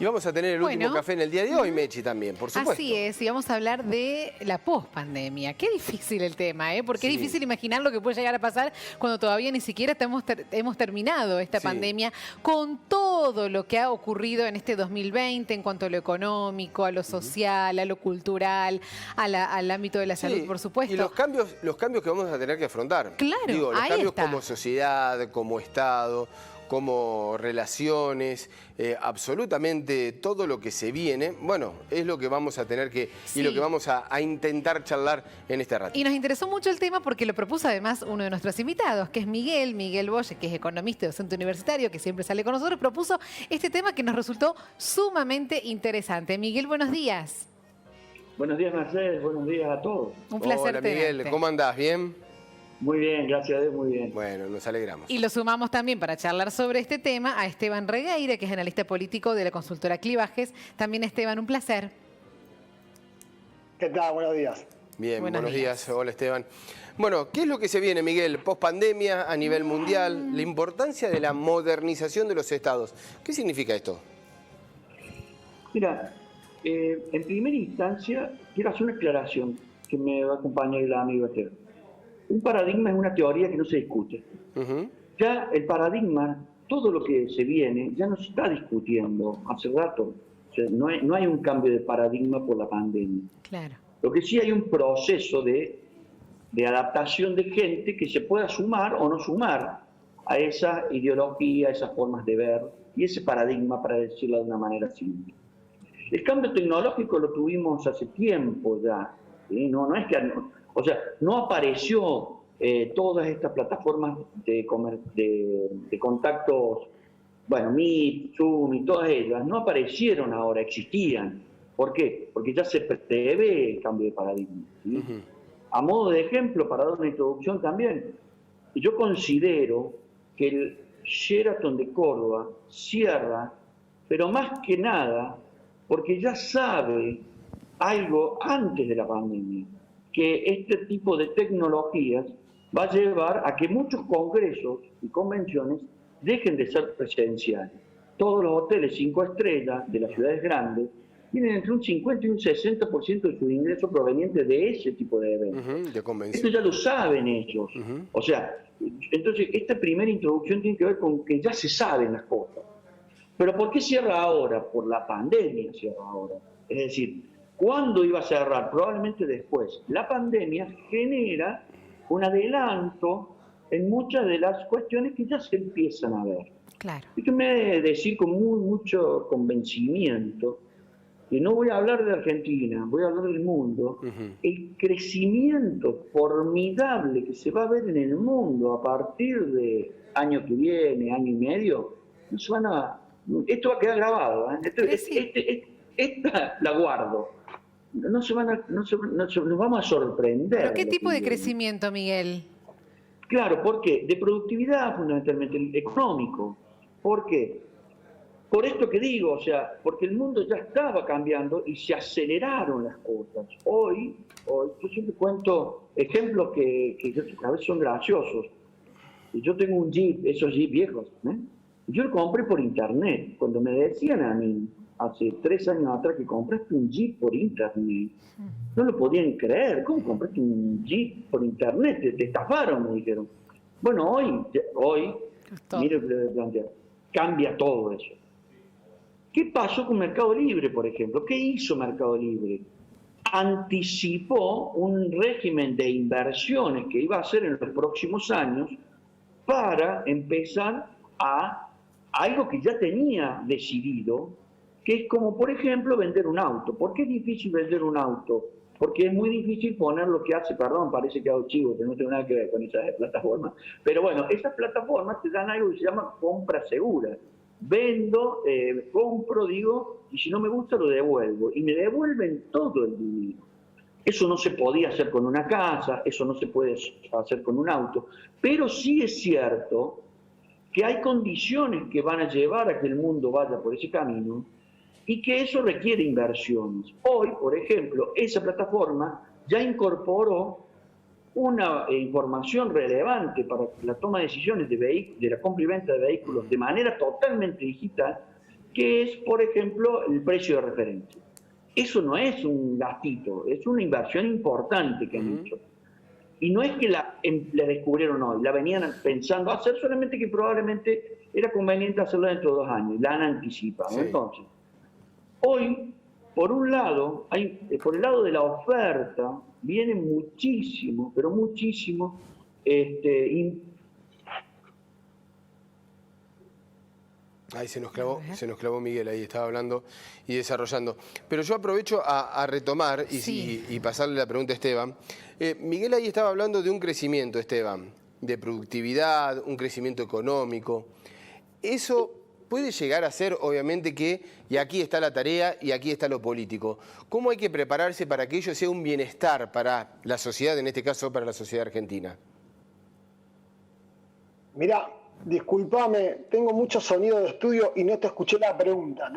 Y vamos a tener el último café en el día de hoy, Mechi, también, por supuesto. Así es, y vamos a hablar de la pospandemia. Qué difícil el tema, ¿eh? Porque es difícil imaginar lo que puede llegar a pasar cuando todavía ni siquiera hemos terminado esta pandemia, con todo lo que ha ocurrido en este 2020 en cuanto a lo económico, a lo social, a lo cultural, al ámbito de la salud, por supuesto. Y los cambios que vamos a tener que afrontar. Claro, digo, los cambios como sociedad, como Estado, como relaciones, absolutamente todo lo que se viene, bueno, es lo que vamos a tener que, y lo que vamos a intentar charlar en este rato. Y nos interesó mucho el tema porque lo propuso además uno de nuestros invitados, que es Miguel Boye, que es economista y docente universitario, que siempre sale con nosotros, propuso este tema que nos resultó sumamente interesante. Miguel, buenos días. Buenos días, Mercedes, buenos días a todos. Un placer tenerte. Hola, Miguel, ¿cómo andás? ¿Bien? Muy bien, gracias a Dios, muy bien. Bueno, nos alegramos. Y lo sumamos también para charlar sobre este tema a Esteban Regueira, que es analista político de la consultora Clivages. También, Esteban, un placer. ¿Qué tal? Buenos días. Bien, buenos días. Hola, Esteban. Bueno, ¿qué es lo que se viene, Miguel? Post-pandemia a nivel mundial, la importancia de la modernización de los estados. ¿Qué significa esto? Mira, en primera instancia, quiero hacer una aclaración que me va a acompañar el amigo Esteban. Un paradigma es una teoría que no se discute. Ya el paradigma, todo lo que se viene, ya no se está discutiendo hace rato. O sea, no hay un cambio de paradigma por la pandemia. Claro. Lo que sí hay un proceso de adaptación de gente que se pueda sumar o no sumar a esa ideología, a esas formas de ver y ese paradigma, para decirlo de una manera simple. El cambio tecnológico lo tuvimos hace tiempo ya. ¿Sí? No es que... O sea, no apareció todas estas plataformas de contactos, bueno, Meet, Zoom y todas ellas, no aparecieron ahora, existían. ¿Por qué? Porque ya se prevé el cambio de paradigma. ¿Sí? A modo de ejemplo, para dar una introducción también, yo considero que el Sheraton de Córdoba cierra, pero más que nada, porque ya sabe algo antes de la pandemia, que este tipo de tecnologías va a llevar a que muchos congresos y convenciones dejen de ser presenciales. Todos los hoteles 5 estrellas de las ciudades grandes tienen entre un 50 y un 60% de sus ingresos provenientes de ese tipo de eventos. De convención. Esto ya lo saben ellos. O sea, entonces esta primera introducción tiene que ver con que ya se saben las cosas. Pero ¿por qué cierra ahora? Por la pandemia cierra ahora. Es decir, ¿cuándo iba a cerrar? Probablemente después. La pandemia genera un adelanto en muchas de las cuestiones que ya se empiezan a ver. Claro. Déjenme decir con mucho convencimiento que no voy a hablar de Argentina, voy a hablar del mundo. El crecimiento formidable que se va a ver en el mundo a partir de año que viene, año y medio, esto va a quedar grabado. Esta la guardo. Nos vamos a sorprender. ¿Pero qué tipo de crecimiento, Miguel? Claro, ¿por qué? De productividad, fundamentalmente, económico. ¿Por qué? Por esto que digo, o sea, porque el mundo ya estaba cambiando y se aceleraron las cosas. Hoy yo siempre cuento ejemplos que a veces son graciosos. Yo tengo un Jeep, esos Jeep viejos, yo lo compré por internet. Cuando me decían a mí, hace 3 años atrás, que compraste un Jeep por internet, no lo podían creer. ¿Cómo compraste un Jeep por internet? Te estafaron, me dijeron. Bueno, hoy mire lo que le planteo, cambia todo eso. ¿Qué pasó con Mercado Libre, por ejemplo? ¿Qué hizo Mercado Libre? Anticipó un régimen de inversiones que iba a hacer en los próximos años para empezar a algo que ya tenía decidido, que es como, por ejemplo, vender un auto. ¿Por qué es difícil vender un auto? Porque es muy difícil poner lo que hace, perdón, parece que hago chivo, que no tengo nada que ver con esas plataformas. Pero bueno, esas plataformas te dan algo que se llama compra segura. Vendo, compro, digo, y si no me gusta lo devuelvo. Y me devuelven todo el dinero. Eso no se podía hacer con una casa, eso no se puede hacer con un auto. Pero sí es cierto que hay condiciones que van a llevar a que el mundo vaya por ese camino y que eso requiere inversiones. Hoy, por ejemplo, esa plataforma ya incorporó una información relevante para la toma de decisiones de la compra y venta de vehículos de manera totalmente digital, que es, por ejemplo, el precio de referencia. Eso no es un gastito, es una inversión importante que han hecho. Y no es que la descubrieron hoy, la venían pensando hacer, solamente que probablemente era conveniente hacerlo dentro de 2 años, la han anticipado. Sí. Entonces, hoy, por un lado, por el lado de la oferta, viene muchísimo, pero muchísimo, Ahí se nos clavó Miguel, ahí estaba hablando y desarrollando. Pero yo aprovecho a retomar y pasarle la pregunta a Esteban. Miguel ahí estaba hablando de un crecimiento, Esteban, de productividad, un crecimiento económico. Eso puede llegar a ser, obviamente, y aquí está la tarea y aquí está lo político. ¿Cómo hay que prepararse para que ello sea un bienestar para la sociedad, en este caso para la sociedad argentina? Mirá, discúlpame, tengo mucho sonido de estudio y no te escuché la pregunta.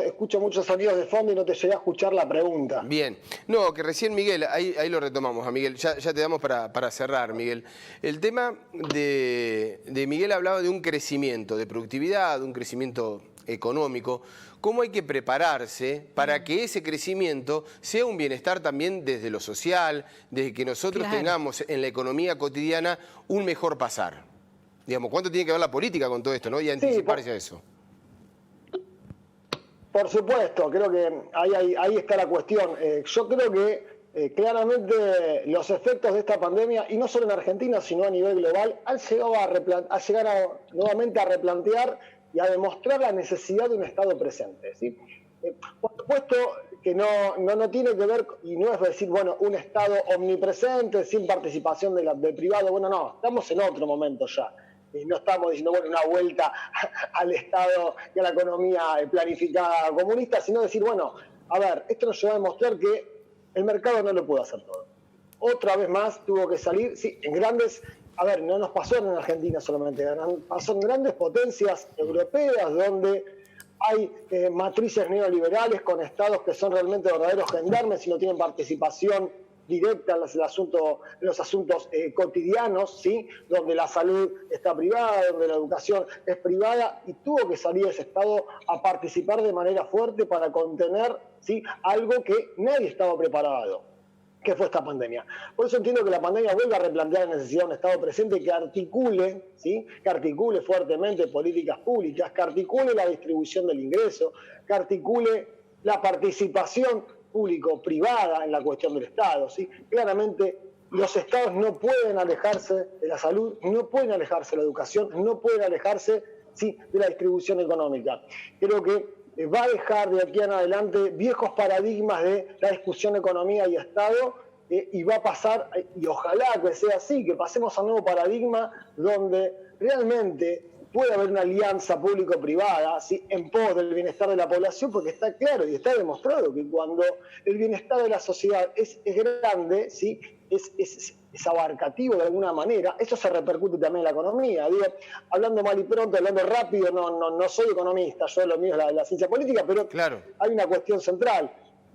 Escucho muchos sonidos de fondo y no te llegué a escuchar la pregunta. Bien. No, que recién Miguel, ahí lo retomamos a Miguel. Ya te damos para cerrar, Miguel. El tema de Miguel hablaba de un crecimiento de productividad, un crecimiento económico. ¿Cómo hay que prepararse para que ese crecimiento sea un bienestar también desde lo social, desde que nosotros tengamos en la economía cotidiana un mejor pasar? Digamos, ¿cuánto tiene que ver la política con todo esto, ¿no? Y anticiparse a eso. Por supuesto, creo que ahí está la cuestión. Yo creo que claramente los efectos de esta pandemia, y no solo en Argentina, sino a nivel global, han llegado nuevamente a replantear y a demostrar la necesidad de un Estado presente, ¿sí? Por supuesto que no tiene que ver, y no es decir, bueno, un Estado omnipresente, sin participación del privado. Bueno, no, estamos en otro momento ya. No estamos diciendo, bueno, una vuelta al Estado y a la economía planificada comunista, sino decir, bueno, a ver, esto nos lleva a demostrar que el mercado no lo puede hacer todo. Otra vez más tuvo que salir, sí, en grandes, a ver, no nos pasó en Argentina solamente, pasó en grandes potencias europeas donde hay matrices neoliberales con estados que son realmente verdaderos gendarmes y no tienen participación directa en los asuntos cotidianos, ¿sí? Donde la salud está privada, donde la educación es privada, y tuvo que salir ese Estado a participar de manera fuerte para contener, ¿sí? Algo que nadie estaba preparado, que fue esta pandemia. Por eso entiendo que la pandemia vuelve a replantear la necesidad de un Estado presente que articule, ¿sí? Que articule fuertemente políticas públicas, que articule la distribución del ingreso, que articule la participación público-privada en la cuestión del Estado, ¿sí? Claramente los Estados no pueden alejarse de la salud, no pueden alejarse de la educación, no pueden alejarse, ¿sí? De la distribución económica. Creo que va a dejar de aquí en adelante viejos paradigmas de la discusión economía y Estado y va a pasar, y ojalá que sea así, que pasemos a un nuevo paradigma donde realmente puede haber una alianza público-privada, ¿sí? En pos del bienestar de la población, porque está claro y está demostrado que cuando el bienestar de la sociedad es grande, ¿sí? Es abarcativo de alguna manera, eso se repercute también en la economía. Digo, hablando mal y pronto, hablando rápido, no soy economista, yo lo mío es la ciencia política, pero hay una cuestión central.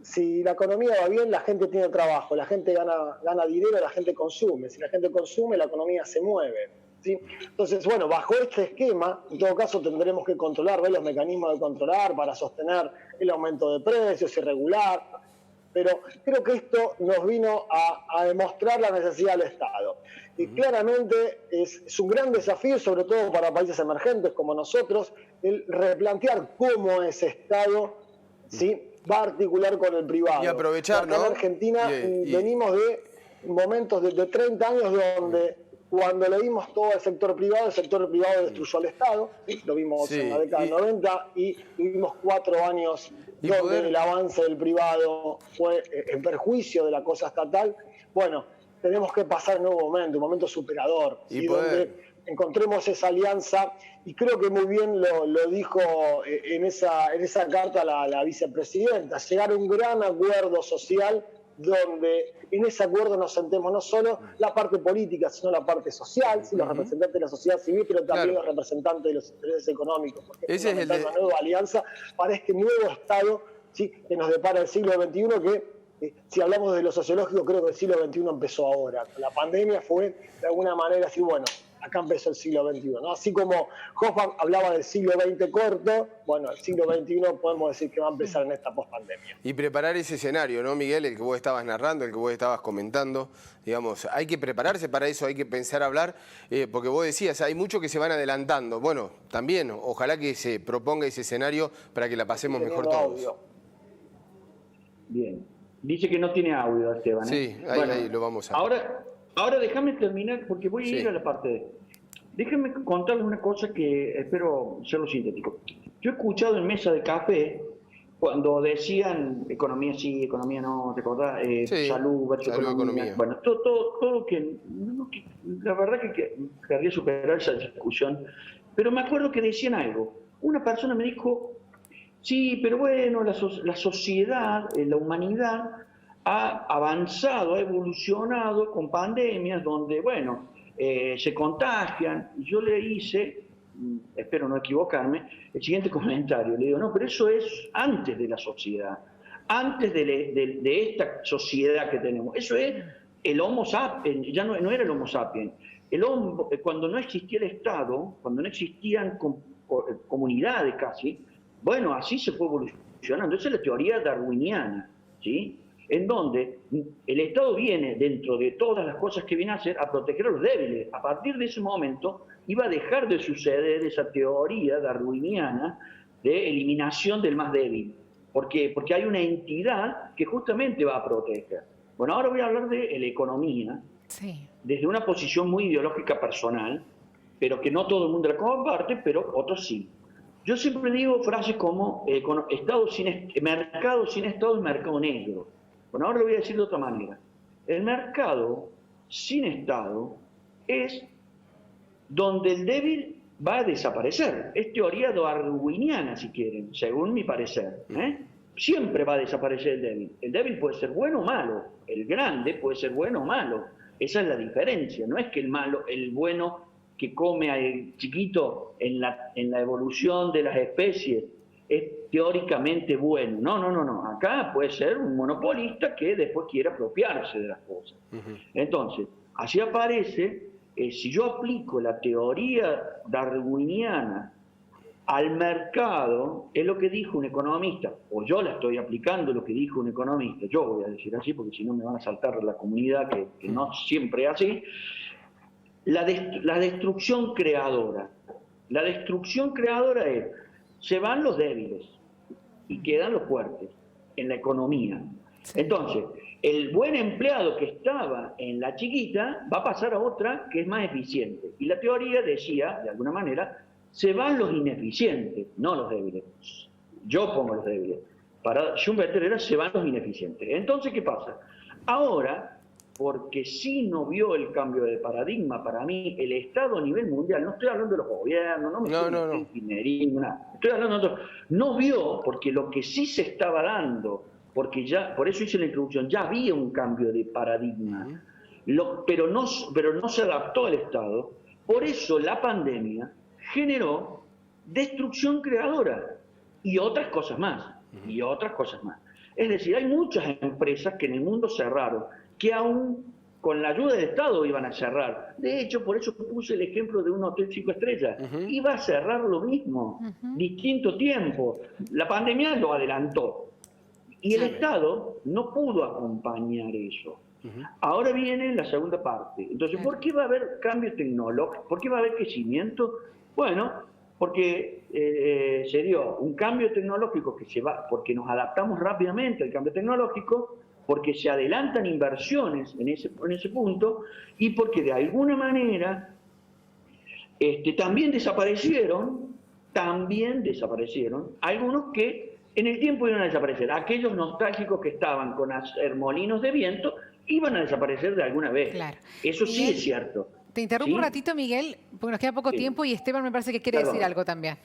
Si la economía va bien, la gente tiene trabajo, la gente gana dinero, la gente consume. Si la gente consume, la economía se mueve, ¿sí? Entonces, bueno, bajo este esquema, en todo caso tendremos que ver los mecanismos de controlar para sostener el aumento de precios y regular, pero creo que esto nos vino a demostrar la necesidad del Estado. Y claramente es un gran desafío, sobre todo para países emergentes como nosotros, el replantear cómo ese Estado, ¿sí? Va a articular con el privado. Y aprovechar, ¿no? En Argentina venimos de momentos de 30 años donde cuando le dimos todo al sector privado, el sector privado destruyó al Estado, ¿sí? Lo vimos en la década del 90 y tuvimos 4 años donde el avance del privado fue en perjuicio de la cosa estatal. Bueno, tenemos que pasar a un nuevo momento, un momento superador, ¿sí? Donde encontremos esa alianza, y creo que muy bien lo dijo en esa carta la vicepresidenta, llegar a un gran acuerdo social donde en ese acuerdo nos sentemos no solo la parte política, sino la parte social, ¿sí? Los representantes de la sociedad civil, pero también los representantes de los intereses económicos, porque es una nueva alianza para este nuevo Estado, ¿sí? Que nos depara el siglo XXI, que si hablamos de lo sociológico, creo que el siglo XXI empezó ahora. La pandemia fue, de alguna manera, decir, bueno, acá empezó el siglo XXI, ¿no? Así como Hoffman hablaba del siglo XX corto, bueno, el siglo XXI podemos decir que va a empezar en esta pospandemia. Y preparar ese escenario, ¿no, Miguel? El que vos estabas narrando, el que vos estabas comentando. Digamos, hay que prepararse para eso, hay que pensar hablar, porque vos decías, hay muchos que se van adelantando. Bueno, también, ojalá que se proponga ese escenario para que la pasemos mejor todos. Audio. Bien. Dice que no tiene audio, Esteban. Sí, ahí lo vamos a... Ahora déjame terminar, porque voy a ir a la parte de... Déjenme contarles una cosa que espero serlo sintético. Yo he escuchado en mesa de café, cuando decían economía sí, economía no, ¿te acordás? Sí, salud versus economía. Bueno, todo que... La verdad que querría superar esa discusión, pero me acuerdo que decían algo. Una persona me dijo... Sí, pero bueno, la sociedad, la humanidad ha avanzado, ha evolucionado con pandemias donde, bueno, se contagian. Y yo le hice, espero no equivocarme, el siguiente comentario. Le digo, no, pero eso es antes de la sociedad, antes de esta sociedad que tenemos. Eso es el Homo sapiens, ya no era el Homo sapiens. Cuando no existía el Estado, cuando no existían comunidades casi, bueno, así se fue evolucionando. Esa es la teoría darwiniana, ¿sí? En donde el Estado viene, dentro de todas las cosas que viene a hacer, a proteger a los débiles. A partir de ese momento iba a dejar de suceder esa teoría darwiniana de eliminación del más débil. ¿Por qué? Porque hay una entidad que justamente va a proteger. Bueno, ahora voy a hablar de la economía, desde una posición muy ideológica personal, pero que no todo el mundo la comparte, pero otros sí. Yo siempre digo frases como mercado sin Estado es mercado negro. Bueno, ahora lo voy a decir de otra manera. El mercado sin Estado es donde el débil va a desaparecer. Es teoría darwiniana, si quieren, según mi parecer. Siempre va a desaparecer el débil. El débil puede ser bueno o malo. El grande puede ser bueno o malo. Esa es la diferencia. No es que el bueno que come al chiquito en la evolución de las especies es teóricamente bueno. No. Acá puede ser un monopolista que después quiere apropiarse de las cosas. Entonces, así aparece, si yo aplico la teoría darwiniana al mercado, es lo que dijo un economista, o yo la estoy aplicando lo que dijo un economista, yo voy a decir así porque si no me van a saltar la comunidad que no siempre es así. La destrucción creadora. La destrucción creadora es, se van los débiles y quedan los fuertes en la economía. Entonces, el buen empleado que estaba en la chiquita va a pasar a otra que es más eficiente. Y la teoría decía, de alguna manera, se van los ineficientes, no los débiles. Yo pongo los débiles. Para Schumpeter era se van los ineficientes. Entonces, ¿qué pasa? Ahora, porque si no vio el cambio de paradigma, para mí, el Estado a nivel mundial, no estoy hablando de los gobiernos, no me estoy hablando de ingeniería, nada. Estoy hablando de otro. No vio, porque lo que sí se estaba dando, porque ya, por eso hice la introducción, ya había un cambio de paradigma, pero no se adaptó al Estado. Por eso la pandemia generó destrucción creadora y otras cosas más, Es decir, hay muchas empresas que en el mundo cerraron, que aún con la ayuda del Estado iban a cerrar. De hecho, por eso puse el ejemplo de un hotel 5 estrellas. Iba a cerrar lo mismo, distinto tiempo. La pandemia lo adelantó. Y el Estado no pudo acompañar eso. Ahora viene la segunda parte. Entonces, ¿por qué va a haber cambio tecnológico? ¿Por qué va a haber crecimiento? Bueno, porque se dio un cambio tecnológico que se va, porque nos adaptamos rápidamente al cambio tecnológico, porque se adelantan inversiones en ese punto y porque de alguna manera también desaparecieron algunos que en el tiempo iban a desaparecer. Aquellos nostálgicos que estaban con hacer molinos de viento iban a desaparecer de alguna vez. Claro. Eso sí es cierto. Te interrumpo un ratito, Miguel, porque nos queda poco tiempo y Esteban me parece que quiere decir algo también.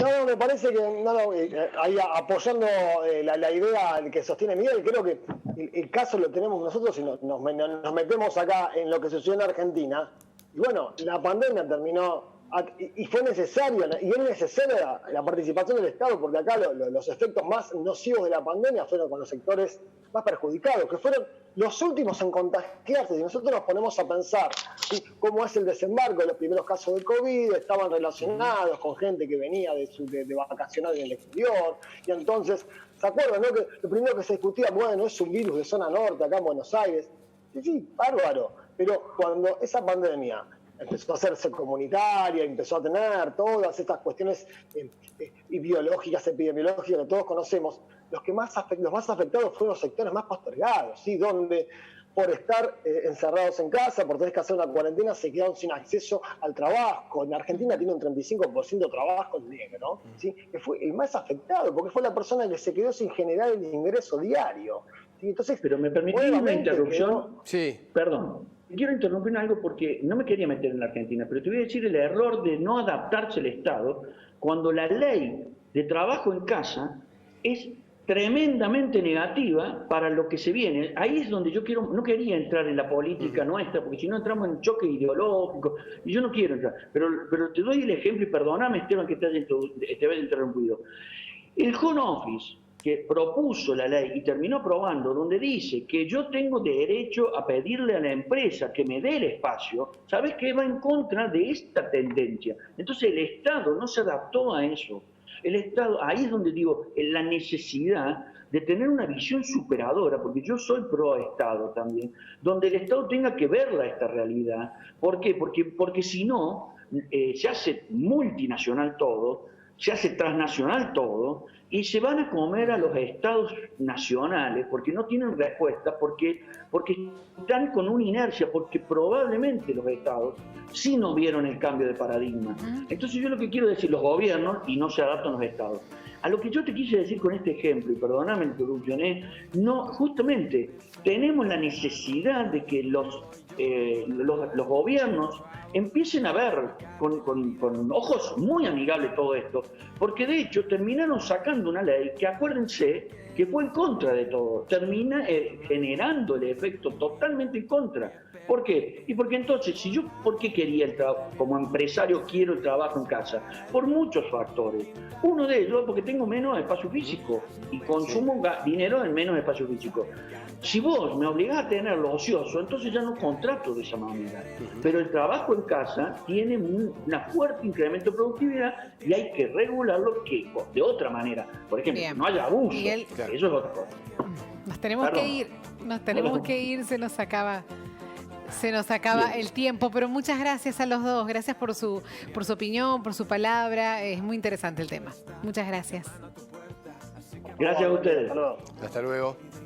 No, me parece que, ahí apoyando la idea que sostiene Miguel, creo que el caso lo tenemos nosotros y nos metemos acá en lo que sucedió en Argentina. Y bueno, la pandemia terminó y fue necesaria, y es necesaria la participación del Estado, porque acá los efectos más nocivos de la pandemia fueron con los sectores más perjudicados, que fueron los últimos en contagiarse. Si nosotros nos ponemos a pensar, ¿sí?, cómo es el desembarco de los primeros casos de COVID, estaban relacionados con gente que venía de vacacionar en el exterior, y entonces, ¿se acuerdan, no? Que lo primero que se discutía, bueno, es un virus de zona norte acá en Buenos Aires. Sí, bárbaro, pero cuando esa pandemia empezó a hacerse comunitaria, empezó a tener todas estas cuestiones biológicas, epidemiológicas que todos conocemos, los más afectados fueron los sectores más postergados, ¿sí?, donde por estar encerrados en casa, por tener que hacer una cuarentena, se quedaron sin acceso al trabajo. En Argentina tiene un 35% de trabajo negro, ¿sí?, que fue el más afectado, porque fue la persona que se quedó sin generar el ingreso diario. ¿Sí? Entonces, pero me permitís una interrupción. Sí. Perdón. Quiero interrumpir en algo porque no me quería meter en la Argentina, pero te voy a decir el error de no adaptarse al Estado cuando la ley de trabajo en casa es tremendamente negativa para lo que se viene. Ahí es donde yo no quería entrar en la política nuestra, porque si no entramos en choque ideológico, y yo no quiero entrar. Pero te doy el ejemplo, y perdóname, Esteban, que te haya interrumpido. El home office que propuso la ley y terminó aprobando, donde dice que yo tengo derecho a pedirle a la empresa que me dé el espacio, ¿sabes qué? Va en contra de esta tendencia. Entonces el Estado no se adaptó a eso. El Estado, ahí es donde digo, la necesidad de tener una visión superadora, porque yo soy pro Estado también, donde el Estado tenga que verla esta realidad. ¿Por qué? Porque si no, se hace multinacional todo, se hace transnacional todo, y se van a comer a los estados nacionales porque no tienen respuesta, porque están con una inercia, porque probablemente los estados sí no vieron el cambio de paradigma. Entonces yo lo que quiero decir, los gobiernos, y no se adaptan los estados. A lo que yo te quise decir con este ejemplo, y perdóname la interrupción, no, justamente tenemos la necesidad de que los gobiernos empiecen a ver con ojos muy amigables todo esto, porque de hecho terminaron sacando una ley que, acuérdense, que fue en contra de todo, termina generando el efecto totalmente en contra. ¿Por qué? Y porque entonces, si yo, ¿por qué quería el trabajo? Como empresario quiero el trabajo en casa, por muchos factores. Uno de ellos, porque tengo menos espacio físico y consumo dinero en menos espacio físico. Si vos me obligás a tenerlo ocioso, entonces ya no contrato de esa manera. Pero el trabajo en casa tiene un fuerte incremento de productividad y hay que regularlo de otra manera. Por ejemplo, que no haya abuso. Miguel, eso es otra cosa. Nos tenemos que ir, se nos acaba el tiempo, pero muchas gracias a los dos. Gracias por su opinión, por su palabra. Es muy interesante el tema. Muchas gracias. Gracias a ustedes. Hasta luego.